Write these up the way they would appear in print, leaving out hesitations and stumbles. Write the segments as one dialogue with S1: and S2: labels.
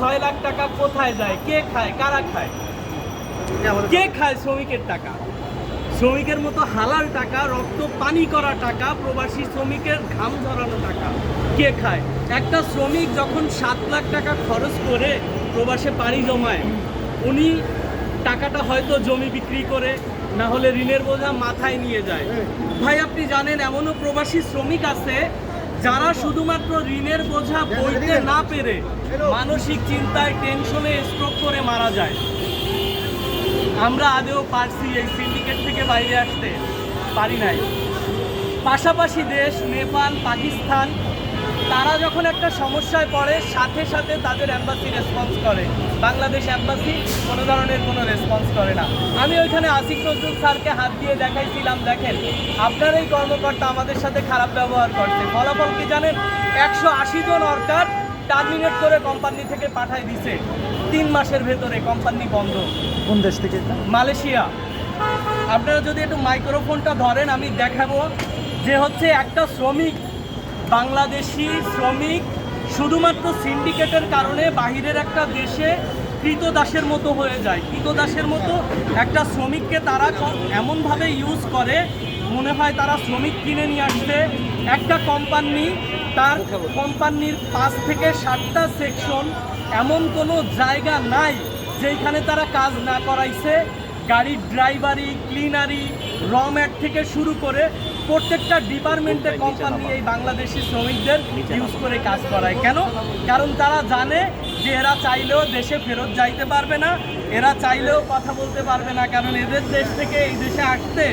S1: 6 লাখ টাকা কোথায় যায়? কে খায়? কারা খায়? কে খায় শ্রমিকের টাকা? শ্রমিকের মতো হালাল টাকা, রক্ত পানি করা টাকা, প্রবাসী শ্রমিকের ঘাম ঝরানো টাকা কে খায়? একটা শ্রমিক যখন 7 লাখ টাকা খরচ করে প্রবাসে পাড়ি জমায়, উনি টাকাটা হয়তো জমি বিক্রি করে, না হলে ঋণের বোঝা মাথায় নিয়ে যায়। ভাই আপনি জানেন এমনও প্রবাসী শ্রমিক আছে যারা শুধুমাত্র ঋণের বোঝা বইতে না পেরে মানসিক চিন্তায় টেনশনে স্ট্রোক করে মারা যায়। আমরা আদেও পারছি এই সিন্ডিকেট থেকে বাইরে আসতে? পারি নাই। পাশাপাশি দেশ নেপাল, পাকিস্তান, তারা যখন একটা সমস্যায় পড়ে সাথে সাথে তাদের অ্যাম্বাসি রেসপন্স করে, বাংলাদেশ অ্যাম্বাসি কোনো ধরনের কোনো রেসপন্স করে না। আমি ওইখানে আসিফ নজরুল স্যারকে হাত দিয়ে দেখাইছিলাম, দেখেন আপনার এই কর্মকর্তা আমাদের সাথে খারাপ ব্যবহার করছে। ফলাফল কি জানেন? 180 জন ওয়ার্কার টার্মিনেট করে কোম্পানি থেকে পাঠায় দিছে। 3 মাসের ভেতরে কোম্পানি বন্ধ।
S2: কোন দেশ থেকে?
S1: মালয়েশিয়া। আপনারা যদি একটু মাইক্রোফোনটা ধরেন আমি দেখাবো যে হচ্ছে একটা শ্রমিক, বাংলাদেশি শ্রমিক শুধুমাত্র সিন্ডিকেটের কারণে বাহিরের একটা দেশে কৃতদাসের মতো হয়ে যায়। কৃতদাসের মতো একটা শ্রমিককে তারা এমনভাবে ইউজ করে, মনে হয় তারা শ্রমিক কিনে নিয়ে আসছে। একটা কোম্পানি, তার কোম্পানির 5 থেকে 7টা সেকশন, এমন কোনো জায়গা নাই যেখানে তারা কাজ না করাইছে। গাড়ির ড্রাইভারি, ক্লিনারি, র ম্যাট থেকে শুরু করে প্রত্যেকটা ডিপার্টমেন্টে কোম্পানি এই বাংলাদেশি শ্রমিকদের ইউজ করে কাজ করায়। কেন? কারণ তারা জানে যে এরা চাইলেও দেশে ফেরত যাইতে পারবে না, এরা চাইলেও কথা বলতে পারবে না, কারণ এদের দেশ থেকে এই দেশে আসতে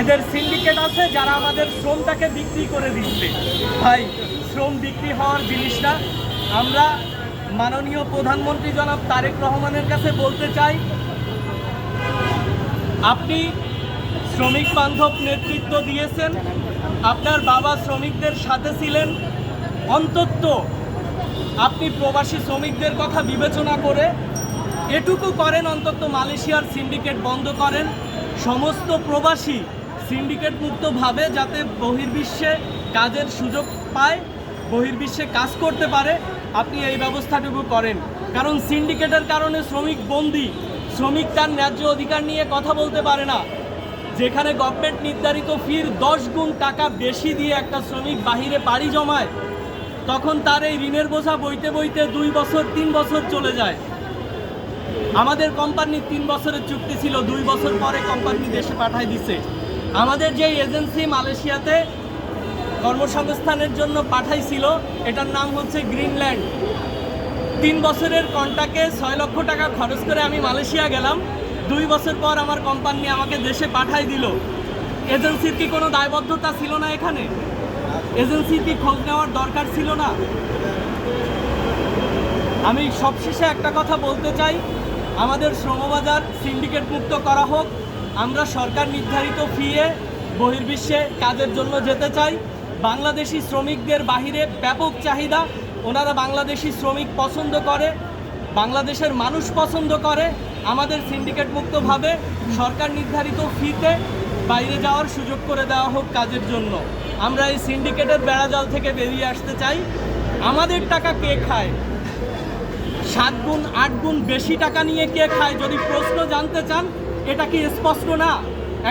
S1: এদের সিন্ডিকেট আছে যারা আমাদের শ্রমটাকে বিক্রি করে দিচ্ছে। ভাই শ্রম বিক্রি হওয়ার জিনিসটা আমরা মাননীয় প্রধানমন্ত্রী জনাব তারেক রহমানের কাছে বলতে চাই, আপনি শ্রমিক বান্ধব নেতৃত্ব দিয়েছেন, আপনার বাবা শ্রমিকদের সাথে ছিলেন, অন্তত আপনি প্রবাসী শ্রমিকদের কথা বিবেচনা করে এটুকু করেন, অন্তত মালয়েশিয়ার সিন্ডিকেট বন্ধ করেন, সমস্ত প্রবাসী সিন্ডিকেট মুক্তভাবে যাতে বহির্বিশ্বে কাজের সুযোগ পায়, বহির্বিশ্বে কাজ করতে পারে, আপনি এই ব্যবস্থাটুকু করেন। কারণ সিন্ডিকেটের কারণে শ্রমিক বন্দী, শ্রমিক তার ন্যায্য অধিকার নিয়ে কথা বলতে পারে না। যেখানে গভর্নমেন্ট নির্ধারিত ফির 10 গুণ টাকা বেশি দিয়ে একটা শ্রমিক বাহিরে পাড়ি জমায়, তখন তার এই ঋণের বোঝা বইতে বইতে 2 বছর 3 বছর চলে যায়। আমাদের কোম্পানির 3 বছরের চুক্তি ছিল, 2 বছর পরে কোম্পানি দেশে পাঠায় দিছে। আমাদের যে এজেন্সি মালয়েশিয়াতে কর্মসংস্থানের জন্য পাঠাইছিল, এটার নাম হচ্ছে গ্রিনল্যান্ড। 3 বছরের কন্ট্রাক্টে 6 লক্ষ টাকা খরচ করে আমি মালয়েশিয়া গেলাম, 2 বছর পর আমার কোম্পানি আমাকে দেশে পাঠাই দিল। এজেন্সির কি কোনো দায়বদ্ধতা ছিল না? এখানে এজেন্সির কি খোঁজ নেওয়ার দরকার ছিল না? আমি সবশেষে একটা কথা বলতে চাই, আমাদের শ্রমবাজার সিন্ডিকেট মুক্ত করা হোক। আমরা সরকার নির্ধারিত ফিয়ে বহির্বিশ্বে কাজের জন্য যেতে চাই। বাংলাদেশি শ্রমিকদের বাহিরে ব্যাপক চাহিদা, ওনারা বাংলাদেশি শ্রমিক পছন্দ করে, বাংলাদেশের মানুষ পছন্দ করে। আমাদের সিন্ডিকেট মুক্তভাবে সরকার নির্ধারিত ফিতে বাইরে যাওয়ার সুযোগ করে দেওয়া হোক কাজের জন্য। আমরা এই সিন্ডিকেটের বেড়াজাল থেকে বেরিয়ে আসতে চাই। আমাদের টাকা কে খায়? 7 গুণ 8 গুণ বেশি টাকা নিয়ে কে খায়? যদি প্রশ্ন জানতে চান, এটা কি স্পষ্ট না?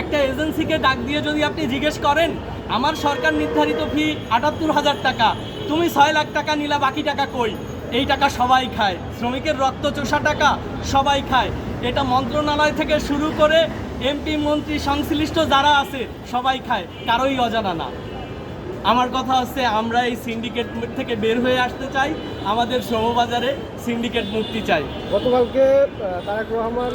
S1: একটা এজেন্সিকে ডাক দিয়ে যদি আপনি জিজ্ঞেস করেন, আমার সরকার নির্ধারিত ফি 78,000 টাকা, তুমি 6 লাখ টাকা নিলা, বাকি টাকা কই? এই টাকা সবাই খায়, শ্রমিকের রক্ত চোষা টাকা সবাই খায়। এটা মন্ত্রণালয় থেকে শুরু করে এমপি, মন্ত্রী, সংশ্লিষ্ট যারা আছে সবাই খায়, কারোই অজানা না। আমার কথা হচ্ছে আমরা এই সিন্ডিকেট থেকে বের হয়ে আসতে চাই, আমাদের শ্রমবাজারে সিন্ডিকেট মুক্তি চাই।
S2: গতকালকে তারেক রহমান